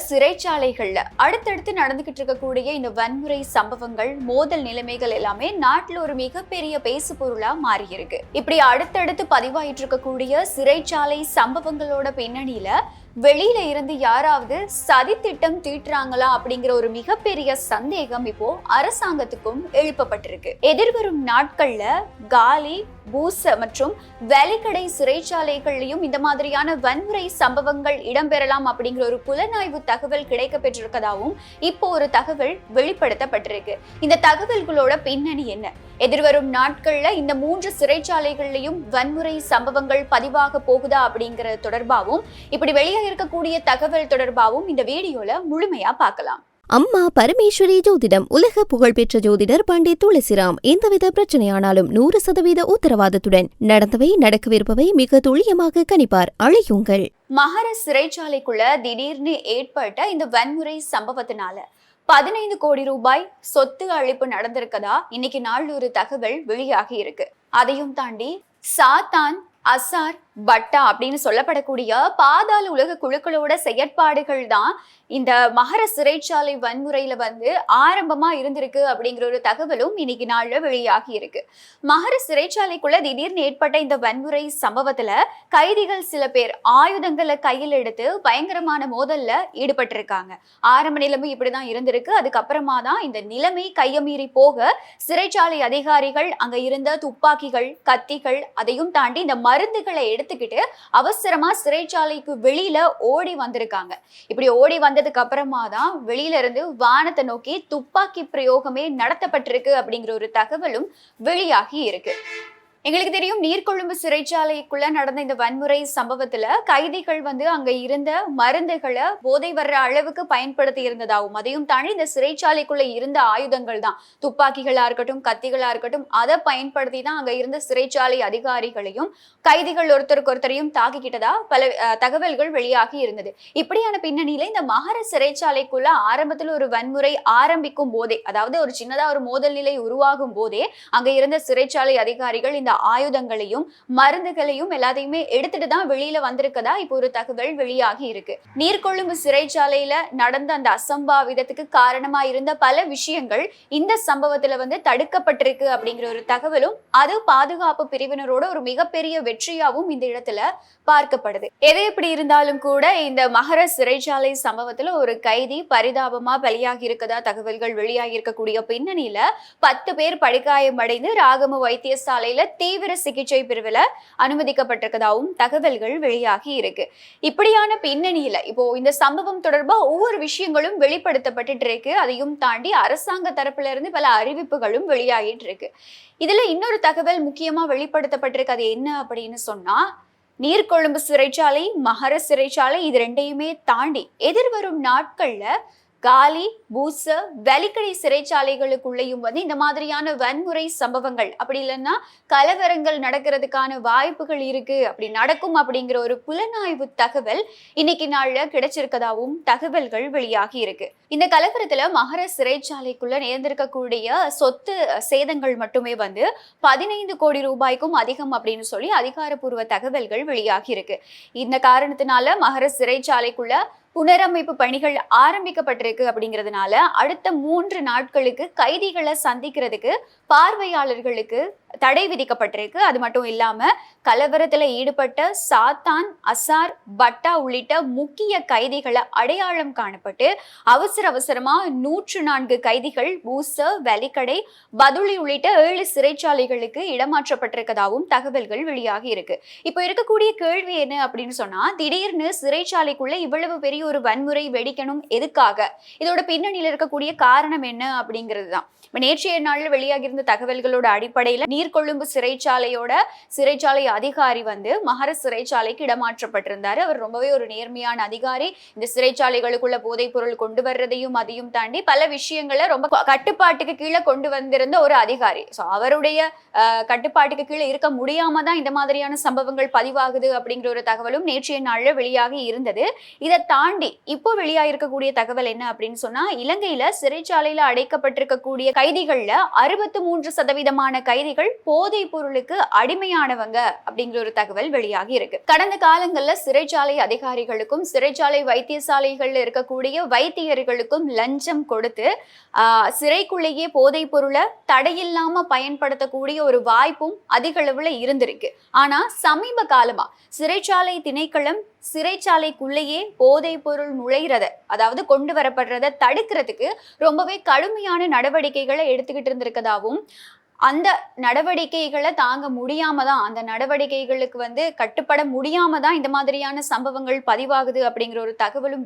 சிறைச்சாலைகள்ல அடுத்தடுத்து நடந்துகிட்டு இருக்கக்கூடிய இந்த வன்முறை சம்பவங்கள், மோதல் நிலைமைகள் எல்லாமே நாட்டுல ஒரு மிகப்பெரிய பேசு பொருளா மாறி இருக்கு. இப்படி அடுத்தடுத்து பதிவாயிட்டு இருக்கக்கூடிய சிறைச்சாலை சம்பவங்களோட பின்னணியில வெளியில இருந்து யாராவது சதி திட்டம் தீட்டுறாங்களா அப்படிங்கிற ஒரு மிகப்பெரிய சந்தேகம் இப்போ அரசாங்கத்துக்கும் எழுப்பப்பட்டிருக்கு. எதிர்வரும் நாட்கள்ல காலி, பூச மற்றும் வெலிக்கடை சிறைச்சாலைகள்லயும் இந்த மாதிரியான வன்முறை சம்பவங்கள் இடம்பெறலாம் அப்படிங்கிற ஒரு புலனாய்வு தகவல் கிடைக்க பெற்றிருக்கதாகவும் இப்போ ஒரு தகவல் வெளிப்படுத்தப்பட்டிருக்கு. இந்த தகவல்களோட பின்னணி என்ன? எதிர்வரும் நாட்கள்ல இந்த 3 சிறைச்சாலைகள்லயும் வன்முறை சம்பவங்கள் பதிவாக போகுதா அப்படிங்கிறது தொடர்பாகவும், இப்படி வெளியாக இருக்கக்கூடிய தகவல் தொடர்பாகவும் இந்த வீடியோல முழுமையா பார்க்கலாம். அம்மா பரமேஸ்வரி ஜோதிடம். உலக புகழ்பெற்ற ஜோதிடர் பண்டிட் துளசிராம். எந்தவித பிரச்சனையானாலும் 100% உத்தரவாதத்துடன் நடந்தவை நடக்கவிருப்பவை மிக துல்லியமாக கணிப்பார். அழையுங்கள். மகர சிறைச்சாலைக்குள்ள திடீர்னு ஏற்பட்ட இந்த வன்முறை சம்பவத்தினால 15 கோடி ரூபாய் சொத்து அழிப்பு நடந்திருக்கதா இன்னைக்கு நாள் ஒரு தகவல் வெளியாகி இருக்கு. அதையும் தாண்டி சாத்தான், அசார், பட்டா அப்படின்னு சொல்லப்படக்கூடிய பாதாள உலக குழுக்களோட செயற்பாடுகள் தான் இந்த மகர சிறைச்சாலை வன்முறையில ஆரம்பமா இருந்திருக்கு அப்படிங்கிற ஒரு தகவலும் இன்னைக்கு நாள்ல வெளியாகி இருக்கு. மகர சிறைச்சாலைக்குள்ள திடீர்னு ஏற்பட்ட இந்த வன்முறை சம்பவத்துல கைதிகள் சில பேர் ஆயுதங்களை கையில் எடுத்து பயங்கரமான மோதல்ல ஈடுபட்டிருக்காங்க. ஆரம்ப நிலைமை இப்படிதான் இருந்திருக்கு. அதுக்கப்புறமா தான் இந்த நிலைமை கையமீறி போக சிறைச்சாலை அதிகாரிகள் அங்க இருந்த துப்பாக்கிகள், கத்திகள், அதையும் தாண்டி இந்த மருந்துகளை எடுத்துக்கிட்டு அவசரமா சிறைச்சாலைக்கு வெளியில ஓடி வந்திருக்காங்க. இப்படி ஓடி வந்ததுக்கு அப்புறமா தான் வெளியில இருந்து வானத்தை நோக்கி துப்பாக்கி பிரயோகமே நடத்தப்பட்டிருக்கு அப்படிங்கிற ஒரு தகவலும் வெளியாகி இருக்கு. எங்களுக்கு தெரியும், நீர்கொழும்பு சிறைச்சாலைக்குள்ள நடந்த இந்த வன்முறை சம்பவத்துல கைதிகள் அங்க இருந்த மருந்துகளை போதை வர்ற அளவுக்கு பயன்படுத்தி இருந்ததாகவும், அதையும் தாண்டி இந்த சிறைச்சாலைக்குள்ள இருந்த ஆயுதங்கள் தான் துப்பாக்கிகளா இருக்கட்டும், கத்திகளா இருக்கட்டும், அதை பயன்படுத்தி தான் அங்க இருந்த சிறைச்சாலை அதிகாரிகளையும் கைதிகள் ஒருத்தருக்கு ஒருத்தரையும் தாக்கிக்கிட்டதா பல தகவல்கள் வெளியாகி இருந்தது. இப்படியான பின்னணியில இந்த மகர சிறைச்சாலைக்குள்ள ஆரம்பத்துல ஒரு வன்முறை ஆரம்பிக்கும் போதே, அதாவது ஒரு சின்னதா ஒரு மோதல் நிலை உருவாகும் போதே அங்க இருந்த சிறைச்சாலை அதிகாரிகள் இந்த ஆயுதங்களையும் மருந்துகளையும் எல்லாத்தையுமே எடுத்துட்டு தான் வெளியில வந்திருக்கதா இப்போ ஒரு தகவல் வெளியாகி இருக்கு. நீர்கொழும்பு சிறைச்சாலையில நடந்த அந்த அசம்பாவிதத்துக்கு காரணமா இருந்த பல விஷயங்கள் இந்த சம்பவத்துல தடுக்கப்பட்டிருக்கு அப்படிங்கிற ஒரு தகவலும், அது பாதுகாப்பு பிரிவினரோட ஒரு மிகப்பெரிய வெற்றியாவும் இந்த இடத்துல பார்க்கப்படுது. எது எப்படி இருந்தாலும் கூட இந்த மகர சிறைச்சாலை சம்பவத்துல ஒரு கைதி பரிதாபமா பலியாகி இருக்கதா தகவல்கள் வெளியாகி இருக்கக்கூடிய பின்னணியில 10 பேர் படுகாயம் அடைந்து ராகம வைத்தியசாலையில தீவிர சிகிச்சை பிரிவுல அனுமதிக்கப்பட்டிருக்கதாகவும் தகவல்கள் வெளியாகி இருக்கு. இப்படியான பின்னணியில இப்போ இந்த சம்பவம் தொடர்பா ஒவ்வொரு விஷயங்களும் வெளிப்படுத்தப்பட்டு இருக்கு. அதையும் தாண்டி அரசாங்க தரப்புல இருந்து பல அறிவிப்புகளும் வெளியாகிட்டு இருக்கு. இதுல இன்னொரு தகவல் முக்கியமா வெளிப்படுத்தப்பட்டிருக்கு. அது என்ன அப்படின்னு சொன்னா, நீர்கொழும்பு சிறைச்சாலை, மகர சிறைச்சாலை, இது ரெண்டையுமே தாண்டி எதிர்வரும் நாட்கள்ல காலி, பூச, வெலிக்கடை சிறைச்சாலைகளுக்குள்ளேயும் இந்த மாதிரியான வன்முறை சம்பவங்கள், அப்படி இல்லைன்னா கலவரங்கள் நடக்கிறதுக்கான வாய்ப்புகள் இருக்கு, அப்படி நடக்கும் அப்படிங்கிற ஒரு புலனாய்வு தகவல் இன்னைக்கு நாள்ல கிடைச்சிருக்கதாவும் தகவல்கள் வெளியாகி இருக்கு. இந்த கலவரத்துல மகர சிறைச்சாலைக்குள்ள நேர்ந்திருக்கக்கூடிய சொத்து சேதங்கள் மட்டுமே 15 கோடி ரூபாய்க்கும் அதிகம் அப்படின்னு சொல்லி அதிகாரப்பூர்வ தகவல்கள் வெளியாகி இருக்கு. இந்த காரணத்தினால மகர சிறைச்சாலைக்குள்ள புனரமைப்பு பணிகள் ஆரம்பிக்கப்பட்டிருக்கு. அப்படிங்கிறதுனால அடுத்த 3 நாட்களுக்கு கைதிகளை சந்திக்கிறதுக்கு பார்வையாளர்களுக்கு தடை விதிக்கப்பட்டிருக்கு. அது மட்டும் இல்லாம கலவரத்துல ஈடுபட்ட சாத்தான், அசார், பட்டா உள்ளிட்ட முக்கிய கைதிகளை அடையாளம் காணப்பட்டு அவசரமா 104 கைதிகள் பூச, வெலிக்கடை, பதுளி உள்ளிட்ட 7 சிறைச்சாலைகளுக்கு இடமாற்றப்பட்டிருக்கதாகவும் தகவல்கள் வெளியாகி இருக்கு. இப்போ இருக்கக்கூடிய கேள்வி என்ன அப்படின்னு சொன்னா, திடீர்னு சிறைச்சாலைக்குள்ள இவ்வளவு பெரிய ஒரு வன்முறை வெடிக்கணும் எதுக்காக? இதோட பின்னணியில இருக்கக்கூடிய காரணம் என்ன அப்படிங்கிறது தான். நேற்றைய நாளில் வெளியாகி இருந்த தகவல்களோட அடிப்படையில நீர்கொழும்பு சிறைச்சாலை அதிகாரி மகர சிறைச்சாலைக்கு இடமாற்றப்பட்டிருந்தாரு. அவர் ரொம்பவே ஒரு நேர்மையான அதிகாரி. இந்த சிறைச்சாலைகளுக்குள்ள போதைப் பொருள் கொண்டு வர்றதையும் அதையும் தாண்டி பல விஷயங்களை ரொம்ப கட்டுப்பாட்டுக்கு கீழே கொண்டு வந்திருந்த ஒரு அதிகாரி. அவருடைய கட்டுப்பாட்டுக்கு கீழே இருக்க முடியாம தான் இந்த மாதிரியான சம்பவங்கள் பதிவாகுது அப்படிங்கிற ஒரு தகவலும் நேற்றைய நாள்ல வெளியாகி இருந்தது. இதை தாண்டி தாண்டி இப்போ வெளியாயிருக்கக்கூடிய தகவல் என்ன அப்படின்னு சொன்னா, இலங்கையில சிறைச்சாலையில அடைக்கப்பட்டிருக்கக்கூடிய கைதிகள்ல 63% கைதிகள் போதைப் பொருளுக்கு அடிமையானவங்க அப்படிங்கிற ஒரு தகவல் வெளியாகி இருக்கு. கடந்த காலங்கள்ல சிறைச்சாலை அதிகாரிகளுக்கும் சிறைச்சாலை வைத்தியசாலைகள்ல இருக்கக்கூடிய வைத்தியர்களுக்கும் லஞ்சம் கொடுத்து சிறைக்குள்ளேயே போதைப் பொருளை தடையில்லாம பயன்படுத்தக்கூடிய ஒரு வாய்ப்பும் அதிக அளவுல இருந்திருக்கு. ஆனா சமீப காலமா சிறைச்சாலை திணைக்களம் சிறைச்சாலைக்குள்ளேயே போதைப் பொருள் நுழைறத, அதாவது கொண்டு வரப்படுறத தடுக்கிறதுக்கு ரொம்பவே கடுமையான நடவடிக்கைகளை எடுத்துக்கிட்டு இருந்திருக்கதாவும், அந்த நடவடிக்கைகளை தாங்க முடியாம தான், அந்த நடவடிக்கைகளுக்கு கட்டுப்பட முடியாம தான் இந்த மாதிரியான சம்பவங்கள் பதிவாகுது அப்படிங்கிற ஒரு தகவலும்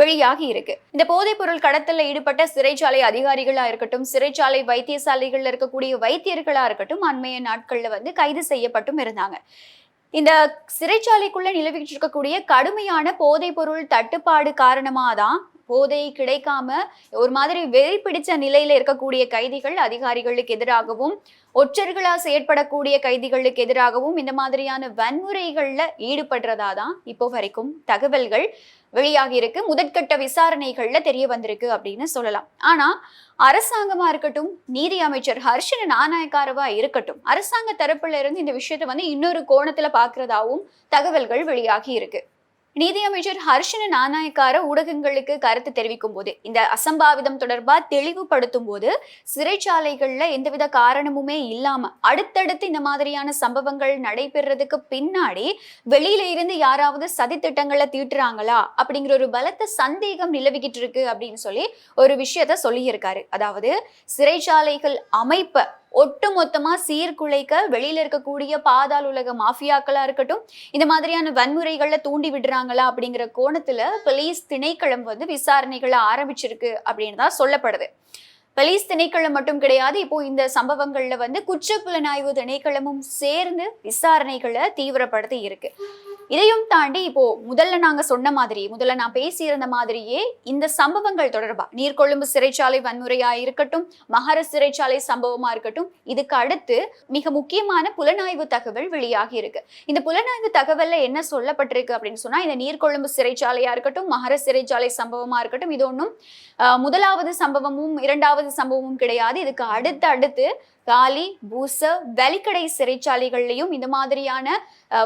வெளியாகி இருக்கு. இந்த போதைப் பொருள் கடத்தல்ல ஈடுபட்ட சிறைச்சாலை அதிகாரிகளா இருக்கட்டும், சிறைச்சாலை வைத்தியசாலைகள்ல இருக்கக்கூடிய வைத்தியர்களா இருக்கட்டும், அண்மைய நாட்கள்ல கைது செய்யப்பட்டும் இருந்தாங்க. இந்த சிறைச்சாலைக்குள்ள நிலவிட்டு இருக்கக்கூடிய கடுமையான போதைப் பொருள் தட்டுப்பாடு காரணமா தான் போதை கிடைக்காம ஒரு மாதிரி வெறி பிடிச்ச நிலையில இருக்கக்கூடிய கைதிகள் அதிகாரிகளுக்கு எதிராகவும், ஒற்றர்களா செயற்படக்கூடிய கைதிகளுக்கு எதிராகவும் இந்த மாதிரியான வன்முறைகள்ல ஈடுபடுறதா தான் இப்போ வரைக்கும் தகவல்கள் வெளியாகி இருக்கு. முதற்கட்ட விசாரணைகள்ல தெரிய வந்திருக்கு அப்படின்னு சொல்லலாம். ஆனா அரசாங்கமா இருக்கட்டும், நீதி அமைச்சர் ஹர்ஷன நாணயக்காரவா இருக்கட்டும், அரசாங்க தரப்புல இருந்து இந்த விஷயத்தை இன்னொரு கோணத்துல பாக்குறதாவும் தகவல்கள் வெளியாகி இருக்கு. நீதியமைச்சர் ஹர்ஷன நாணயக்கார ஊடகங்களுக்கு கருத்து தெரிவிக்கும் போது, இந்த அசம்பாவிதம் தொடர்பா தெளிவுபடுத்தும் போது, சிறைச்சாலைகள்ல எந்தவித காரணமுமே இல்லாம அடுத்தடுத்து இந்த மாதிரியான சம்பவங்கள் நடைபெறதுக்கு பின்னாடி வெளியில இருந்து யாராவது சதி திட்டங்களை தீட்டுறாங்களா அப்படிங்கிற ஒரு பலத்த சந்தேகம் நிலவிக்கிட்டு இருக்கு அப்படின்னு சொல்லி ஒரு விஷயத்த சொல்லியிருக்காரு. அதாவது சிறைச்சாலைகள் அமைப்ப ஒட்டுமொத்தமா சீர்குலைக்க வெளியில இருக்கக்கூடிய பாதாள உலக மாஃபியாக்களா இருக்கட்டும், இந்த மாதிரியான வன்முறைகள்ல தூண்டி விடுறாங்களா அப்படிங்கிற கோணத்துல போலீஸ் திணைக்களம் விசாரணைகளை ஆரம்பிச்சிருக்கு அப்படின்னு தான் சொல்லப்படுது. போலீஸ் திணைக்களம் மட்டும் கிடையாது, இப்போ இந்த சம்பவங்கள்ல குற்றப்புலனாய்வு திணைக்களமும் சேர்ந்து விசாரணைகளை தீவிரப்படுத்தி இருக்கு. இதையும் தாண்டி இப்போ முதல்ல நான் பேசியிருந்த மாதிரியே இந்த சம்பவங்கள் தொடர்பா நீர்கொழும்பு சிறைச்சாலை வன்முறையா இருக்கட்டும், மகர சிறைச்சாலை சம்பவமா இருக்கட்டும், இதுக்கு அடுத்து மிக முக்கியமான புலனாய்வு தகவல் வெளியாகி இருக்கு. இந்த புலனாய்வு தகவல்ல என்ன சொல்லப்பட்டிருக்கு அப்படின்னு சொன்னா, இந்த நீர்கொழும்பு சிறைச்சாலையா இருக்கட்டும், மகர சிறைச்சாலை சம்பவமா இருக்கட்டும், இது ஒன்றும் முதலாவது சம்பவமும் இரண்டாவது சம்பவமும் கிடையாது. இதுக்கு அடுத்து காலி, பூச, வெலிக்கடை சிறைச்சாலைகள்லயும் இந்த மாதிரியான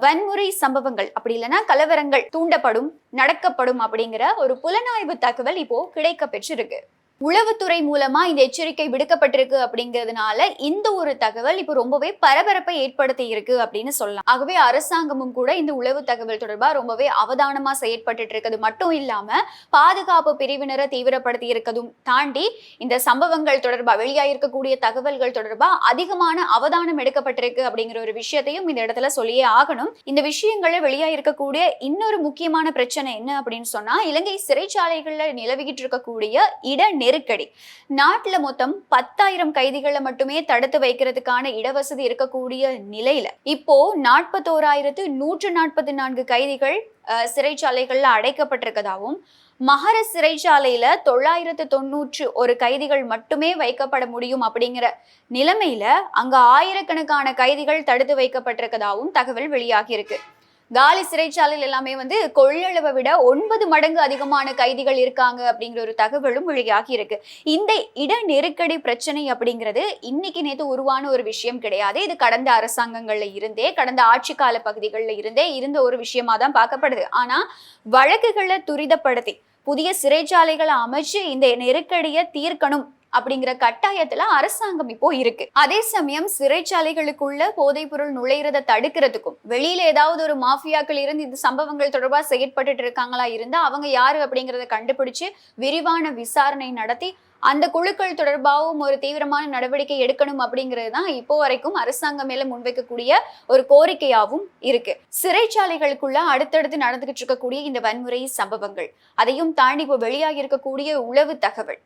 வன்முறை சம்பவங்கள், அப்படி இல்லைன்னா கலவரங்கள் தூண்டப்படும், நடக்கப்படும் அப்படிங்கிற ஒரு புலனாய்வு தகவல் இப்போ கிடைக்க பெற்றிருக்கு. உளவுத்துறை மூலமா இந்த எச்சரிக்கை விடுக்கப்பட்டிருக்கு அப்படிங்கிறதுனால இந்த ஒரு தகவல் இப்போ ரொம்பவே பரபரப்பை ஏற்படுத்தி இருக்கு அப்படின்னு சொல்லலாம். ஆகவே அரசாங்கமும் கூட இந்த உளவு தகவல் தொடர்பா ரொம்பவே அவதானமா செயற்பட்டு இருக்கிறது மட்டும் இல்லாம பாதுகாப்பு பிரிவினரை தீவிரப்படுத்தி இருக்கதும் தாண்டி இந்த சம்பவங்கள் தொடர்பா வெளியாயிருக்கக்கூடிய தகவல்கள் தொடர்பா அதிகமான அவதானம் எடுக்கப்பட்டிருக்கு அப்படிங்கிற ஒரு விஷயத்தையும் இந்த இடத்துல சொல்லியே ஆகணும். இந்த விஷயங்களை வெளியாயிருக்கக்கூடிய இன்னொரு முக்கியமான பிரச்சனை என்ன அப்படின்னு சொன்னா, இலங்கை சிறைச்சாலைகள்ல நிலவிக்கிட்டு இருக்கக்கூடிய இட நெருக்கடி. நாட்டுல மொத்தம் 10,000 கைதிகளை மட்டுமே தடுத்து வைக்கிறதுக்கான இடவசதி இருக்கக்கூடிய நிலையில இப்போ 41,144 கைதிகள் சிறைச்சாலைகள்ல அடைக்கப்பட்டிருக்கதாகவும், மகர சிறைச்சாலையில 991 கைதிகள் மட்டுமே வைக்கப்பட முடியும் அப்படிங்கிற நிலைமையில அங்க ஆயிரக்கணக்கான கைதிகள் தடுத்து வைக்கப்பட்டிருக்கதாகவும் தகவல் வெளியாகி இருக்கு. காலி சிறைச்சாலையில் எல்லாமே கொள்ளளவை விட 9 மடங்கு அதிகமான கைதிகள் இருக்காங்க அப்படிங்கிற ஒரு தகவலும் வெளியாகி இருக்கு. இந்த இட நெருக்கடி பிரச்சனை அப்படிங்கிறது இன்னைக்கு நேத்து உருவான ஒரு விஷயம் கிடையாது. இது கடந்த அரசாங்கங்கள்ல இருந்தே, கடந்த ஆட்சி கால பகுதிகளில் இருந்தே இருந்த ஒரு விஷயமா தான் பார்க்கப்படுது. ஆனா வழக்குகளை துரிதப்படுத்தி புதிய சிறைச்சாலைகளை அமைச்சு இந்த நெருக்கடியை தீர்க்கணும் அப்படிங்கிற கட்டாயத்துல அரசாங்கம் இப்போ இருக்கு. அதே சமயம் சிறைச்சாலைகளுக்குள்ள போதைப் பொருள் நுழைறத தடுக்கிறதுக்கும், வெளியில ஏதாவது ஒரு மாஃபியாக்கள் இருந்து இந்த சம்பவங்கள் தொடர்பா செயற்பட்டு இருக்காங்களா இருந்தா அவங்க யாரு அப்படிங்கறத கண்டுபிடிச்சு விரிவான விசாரணை நடத்தி அந்த குழுக்கள் தொடர்பாகவும் ஒரு தீவிரமான நடவடிக்கை எடுக்கணும் அப்படிங்கிறது தான் இப்போ வரைக்கும் அரசாங்கம் மேல முன்வைக்கக்கூடிய ஒரு கோரிக்கையாகவும் இருக்கு. சிறைச்சாலைகளுக்குள்ள அடுத்தடுத்து நடந்துகிட்டு இருக்கக்கூடிய இந்த வன்முறை சம்பவங்கள், அதையும் தாண்டி இப்போ வெளியாகி இருக்கக்கூடிய உளவு தகவல்,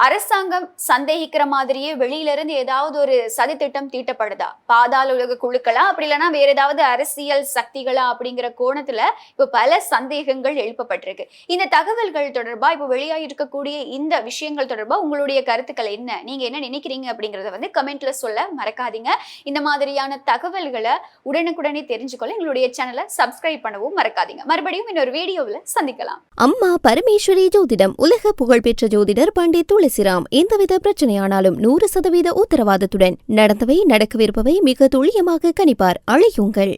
அரசாங்கம் சந்தேகிக்கிற மாதிரியே வெளியில இருந்து ஏதாவது ஒரு சதி திட்டம் தீட்டப்படுதா? பாதாள உலக குழுக்களா, அப்படி இல்லைன்னா வேற ஏதாவது அரசியல் சக்திகளா அப்படிங்கிற கோணத்துல இப்ப பல சந்தேகங்கள் எழுப்பப்பட்டிருக்கு. இந்த தகவல்கள் தொடர்பா இப்ப வெளியாகி இருக்கக்கூடிய இந்த விஷயங்கள் தொடர்பா உங்களுடைய கருத்துக்கள் என்ன? நீங்க என்ன நினைக்கிறீங்க அப்படிங்கறத வந்து கமெண்ட்ல சொல்ல மறக்காதீங்க. இந்த மாதிரியான தகவல்களை உடனுக்குடனே தெரிஞ்சுக்கொள்ள எங்களுடைய சேனலை சப்ஸ்கிரைப் பண்ணவும் மறக்காதீங்க. மறுபடியும் இன்னொரு வீடியோவில் சந்திக்கலாம். அம்மா பரமேஸ்வரி ஜோதிடம் உலக புகழ்பெற்ற ஜோதிடர் பண்டிட் துளசிராம். எந்தவித பிரச்சனையானாலும் 100% உத்தரவாதத்துடன் நடந்தவை நடக்கவிருப்பவை மிக துல்லியமாக கணிப்பார். அழையுங்கள்.